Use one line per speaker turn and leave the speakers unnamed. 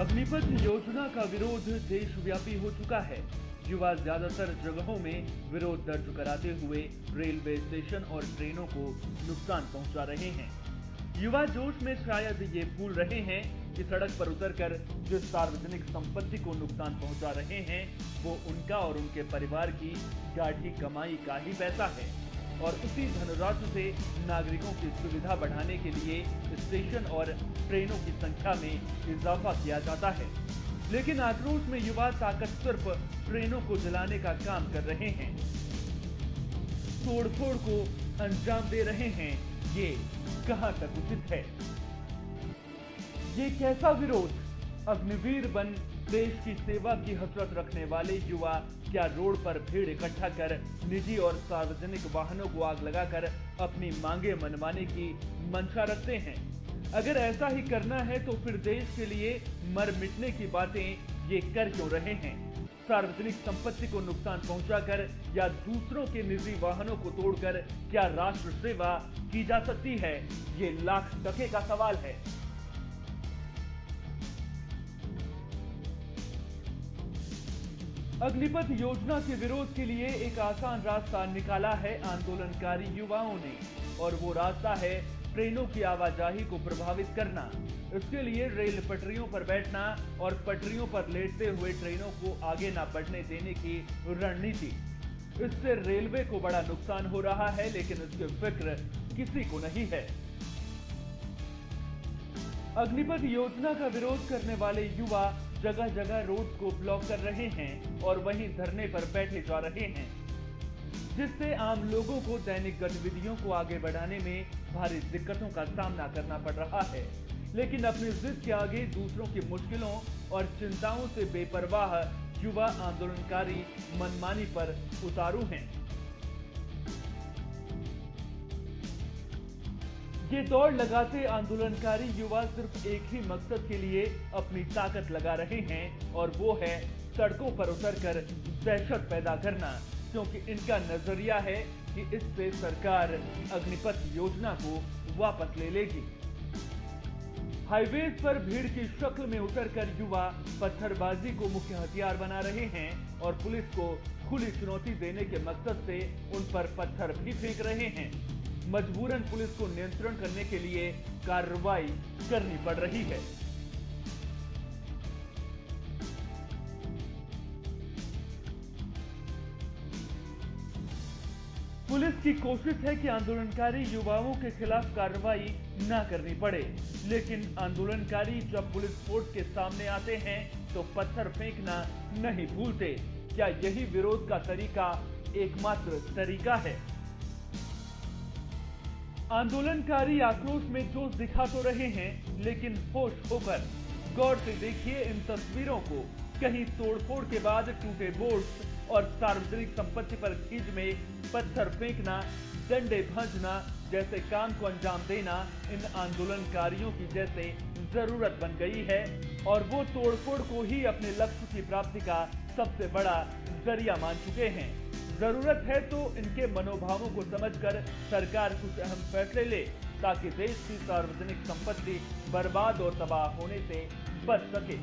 अग्निपथ योजना का विरोध देशव्यापी हो चुका है। युवा ज्यादातर जगहों में विरोध दर्ज कराते हुए रेलवे स्टेशन और ट्रेनों को नुकसान पहुंचा रहे हैं। युवा जोश में शायद ये भूल रहे हैं कि सड़क पर उतरकर जिस सार्वजनिक संपत्ति को नुकसान पहुंचा रहे हैं वो उनका और उनके परिवार की गाढ़ी कमाई का ही पैसा है और उसी धनराशि से नागरिकों की सुविधा बढ़ाने के लिए स्टेशन और ट्रेनों की संख्या में इजाफा किया जाता है। लेकिन आक्रोश में युवा ताकत सिर्फ ट्रेनों को जलाने का काम कर रहे हैं, तोड़फोड़ को अंजाम दे रहे हैं। ये कहां तक उचित है? ये कैसा विरोध? अग्निवीर बन देश की सेवा की हसरत रखने वाले युवा क्या रोड पर भीड़ इकट्ठा कर निजी और सार्वजनिक वाहनों को आग लगाकर अपनी मांगे मनवाने की मंशा रखते हैं? अगर ऐसा ही करना है तो फिर देश के लिए मर मिटने की बातें ये कर क्यों रहे हैं? सार्वजनिक संपत्ति को नुकसान पहुंचाकर या दूसरों के निजी वाहनों को तोड़कर क्या राष्ट्र सेवा की जा सकती है? ये लाख टके का सवाल है। अग्निपथ योजना के विरोध के लिए एक आसान रास्ता निकाला है आंदोलनकारी युवाओं ने, और वो रास्ता है ट्रेनों की आवाजाही को प्रभावित करना। इसके लिए रेल पटरियों पर बैठना और पटरियों पर लेटते हुए ट्रेनों को आगे न बढ़ने देने की रणनीति। इससे रेलवे को बड़ा नुकसान हो रहा है, लेकिन इसकी फिक्र किसी को नहीं है। अग्निपथ योजना का विरोध करने वाले युवा जगह जगह रोड को ब्लॉक कर रहे हैं और वहीं धरने पर बैठे जा रहे हैं, जिससे आम लोगों को दैनिक गतिविधियों को आगे बढ़ाने में भारी दिक्कतों का सामना करना पड़ रहा है। लेकिन अपनी जिद के आगे दूसरों की मुश्किलों और चिंताओं से बेपरवाह युवा आंदोलनकारी मनमानी पर उतारू हैं। ये दौड़ लगाते आंदोलनकारी युवा सिर्फ एक ही मकसद के लिए अपनी ताकत लगा रहे हैं, और वो है सड़कों पर उतरकर दहशत पैदा करना, क्योंकि इनका नजरिया है कि इससे सरकार अग्निपथ योजना को वापस ले लेगी। हाईवेज पर भीड़ की शक्ल में उतरकर युवा पत्थरबाजी को मुख्य हथियार बना रहे हैं और पुलिस को खुली चुनौती देने के मकसद से उन पर पत्थर भी फेंक रहे हैं। मजबूरन पुलिस को नियंत्रण करने के लिए कार्रवाई करनी पड़ रही है। पुलिस की कोशिश है कि आंदोलनकारी युवाओं के खिलाफ कार्रवाई न करनी पड़े, लेकिन आंदोलनकारी जब पुलिस फोर्स के सामने आते हैं तो पत्थर फेंकना नहीं भूलते। क्या यही विरोध का तरीका एकमात्र तरीका है? आंदोलनकारी आक्रोश में जोश दिखा तो रहे हैं, लेकिन होश होकर गौर से देखिए इन तस्वीरों को। कहीं तोड़फोड़ के बाद टूटे बोर्ड्स और सार्वजनिक संपत्ति पर खींच में पत्थर फेंकना, डंडे भंजना जैसे काम को अंजाम देना इन आंदोलनकारियों की जैसे जरूरत बन गई है, और वो तोड़फोड़ को ही अपने लक्ष्य की प्राप्ति का सबसे बड़ा जरिया मान चुके हैं। जरूरत है तो इनके मनोभावों को समझकर सरकार कुछ अहम फैसले ले, ताकि देश की सार्वजनिक संपत्ति बर्बाद और तबाह होने से बच सके।